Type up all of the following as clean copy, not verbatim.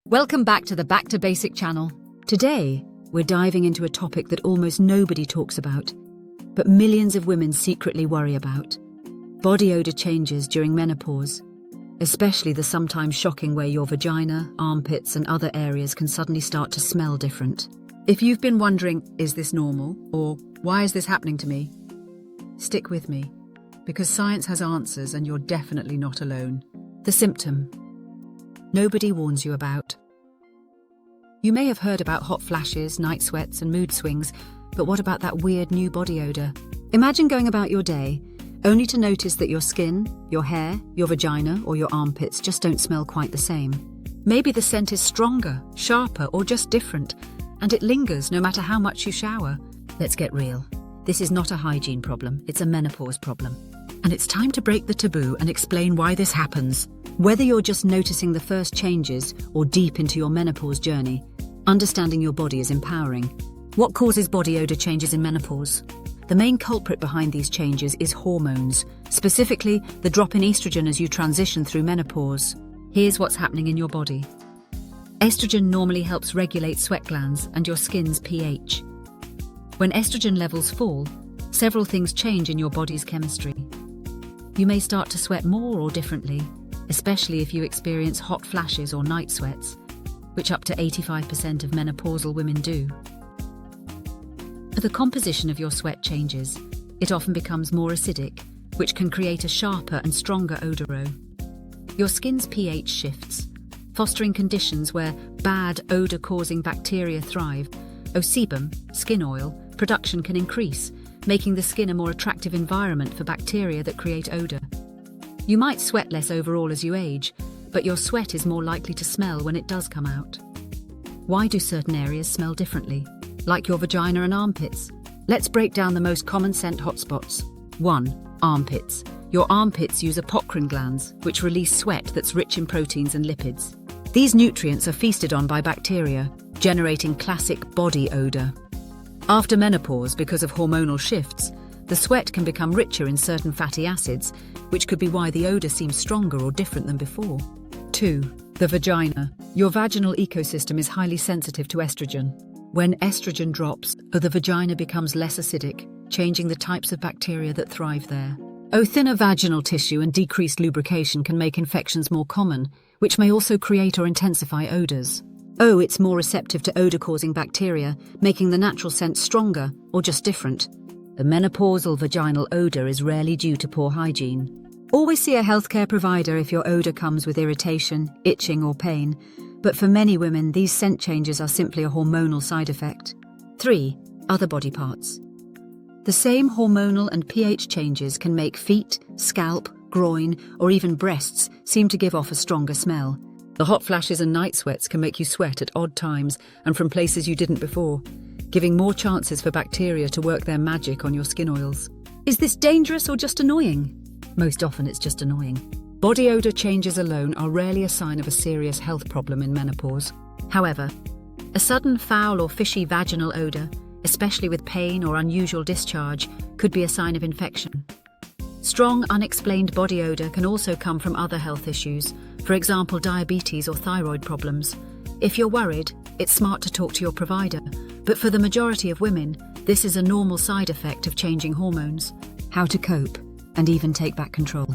Welcome back to the Back to Basic channel. Today, we're diving into a topic that almost nobody talks about, but millions of women secretly worry about. Body odor changes during menopause, especially the sometimes shocking way your vagina, armpits, and other areas can suddenly start to smell different. If you've been wondering, is this normal, or why is this happening to me? Stick with me, because science has answers and you're definitely not alone. The symptom nobody warns you about. You may have heard about hot flashes, night sweats, and mood swings, but what about that weird new body odor? Imagine going about your day, only to notice that your skin, your hair, your vagina, or your armpits just don't smell quite the same. Maybe the scent is stronger, sharper, or just different, and it lingers no matter how much you shower. Let's get real. This is not a hygiene problem, it's a menopause problem. And it's time to break the taboo and explain why this happens. Whether you're just noticing the first changes or deep into your menopause journey, understanding your body is empowering. What causes body odor changes in menopause? The main culprit behind these changes is hormones, specifically the drop in estrogen as you transition through menopause. Here's what's happening in your body. Estrogen normally helps regulate sweat glands and your skin's pH. When estrogen levels fall, several things change in your body's chemistry. You may start to sweat more or differently, especially if you experience hot flashes or night sweats, which up to 85% of menopausal women do. The composition of your sweat changes. It often becomes more acidic, which can create a sharper and stronger odor. Your skin's pH shifts, fostering conditions where bad odor-causing bacteria thrive. Sebum, skin oil, production can increase, making the skin a more attractive environment for bacteria that create odor. You might sweat less overall as you age, but your sweat is more likely to smell when it does come out. Why do certain areas smell differently, like your vagina and armpits? Let's break down the most common scent hotspots. 1. Armpits. Your armpits use apocrine glands, which release sweat that's rich in proteins and lipids. These nutrients are feasted on by bacteria, generating classic body odor. After menopause, because of hormonal shifts, the sweat can become richer in certain fatty acids, which could be why the odor seems stronger or different than before. 2. The vagina. Your vaginal ecosystem is highly sensitive to estrogen. When estrogen drops, the vagina becomes less acidic, changing the types of bacteria that thrive there. Thinner vaginal tissue and decreased lubrication can make infections more common, which may also create or intensify odors. It's more receptive to odor-causing bacteria, making the natural scent stronger or just different. The menopausal vaginal odor is rarely due to poor hygiene. Always see a healthcare provider if your odor comes with irritation, itching, or pain, but for many women, these scent changes are simply a hormonal side effect. 3. Other body parts. The same hormonal and pH changes can make feet, scalp, groin, or even breasts seem to give off a stronger smell. The hot flashes and night sweats can make you sweat at odd times and from places you didn't before, giving more chances for bacteria to work their magic on your skin oils. Is this dangerous or just annoying? Most often it's just annoying. Body odor changes alone are rarely a sign of a serious health problem in menopause. However, a sudden foul or fishy vaginal odor, especially with pain or unusual discharge, could be a sign of infection. Strong, unexplained body odor can also come from other health issues, for example, diabetes or thyroid problems. If you're worried, it's smart to talk to your provider, but for the majority of women, this is a normal side effect of changing hormones. How to cope and even take back control.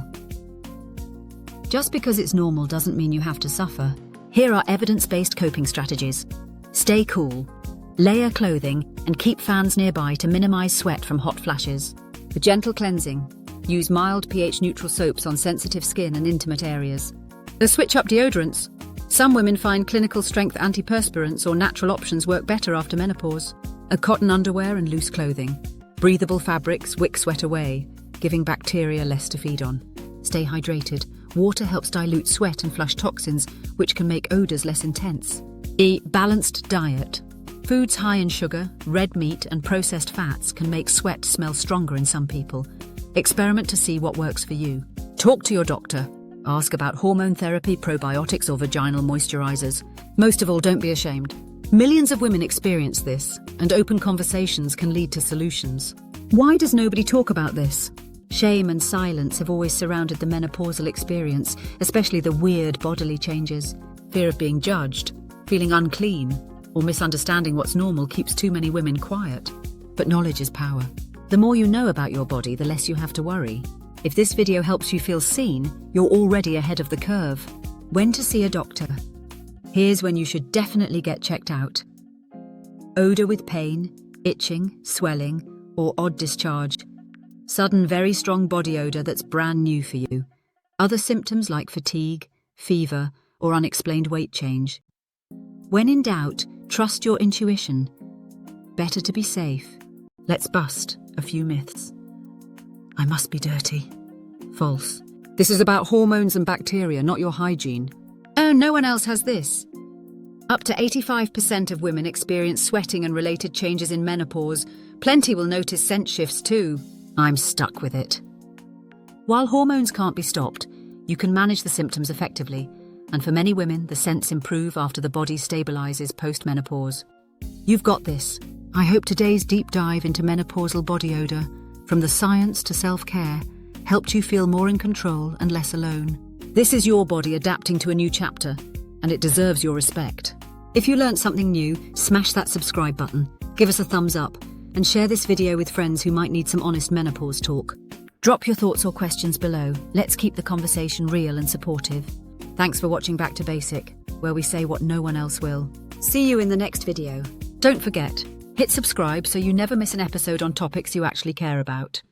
Just because it's normal doesn't mean you have to suffer. Here are evidence-based coping strategies. Stay cool, layer clothing, and keep fans nearby to minimize sweat from hot flashes. The gentle cleansing. Use mild pH-neutral soaps on sensitive skin and intimate areas. Switch up deodorants. Some women find clinical-strength antiperspirants or natural options work better after menopause. Cotton underwear and loose clothing. Breathable fabrics wick sweat away, giving bacteria less to feed on. Stay hydrated. Water helps dilute sweat and flush toxins, which can make odors less intense. Balanced diet. Foods high in sugar, red meat, and processed fats can make sweat smell stronger in some people. Experiment to see what works for you. Talk to your doctor. Ask about hormone therapy, probiotics, or vaginal moisturizers. Most of all, don't be ashamed. Millions of women experience this, and open conversations can lead to solutions. Why does nobody talk about this? Shame and silence have always surrounded the menopausal experience, especially the weird bodily changes. Fear of being judged, Feeling unclean or misunderstanding what's normal keeps too many women quiet. But knowledge is power. The more you know about your body, the less you have to worry. If this video helps you feel seen, you're already ahead of the curve. When to see a doctor? Here's when you should definitely get checked out. Odor with pain, itching, swelling, or odd discharge. Sudden, very strong body odor that's brand new for you. Other symptoms like fatigue, fever, or unexplained weight change. When in doubt, trust your intuition. Better to be safe. Let's bust a few myths. I must be dirty. False. This is about hormones and bacteria, not your hygiene. Oh, no one else has this. Up to 85% of women experience sweating and related changes in menopause. Plenty will notice scent shifts too. I'm stuck with it. While hormones can't be stopped, you can manage the symptoms effectively, and for many women, the scents improve after the body stabilizes post-menopause. You've got this. I hope today's deep dive into menopausal body odor, from the science to self-care, helped you feel more in control and less alone. This is your body adapting to a new chapter, and it deserves your respect. If you learned something new, smash that subscribe button, give us a thumbs up, and share this video with friends who might need some honest menopause talk. Drop your thoughts or questions below. Let's keep the conversation real and supportive. Thanks for watching Back to Basic, where we say what no one else will. See you in the next video. Don't forget, hit subscribe so you never miss an episode on topics you actually care about.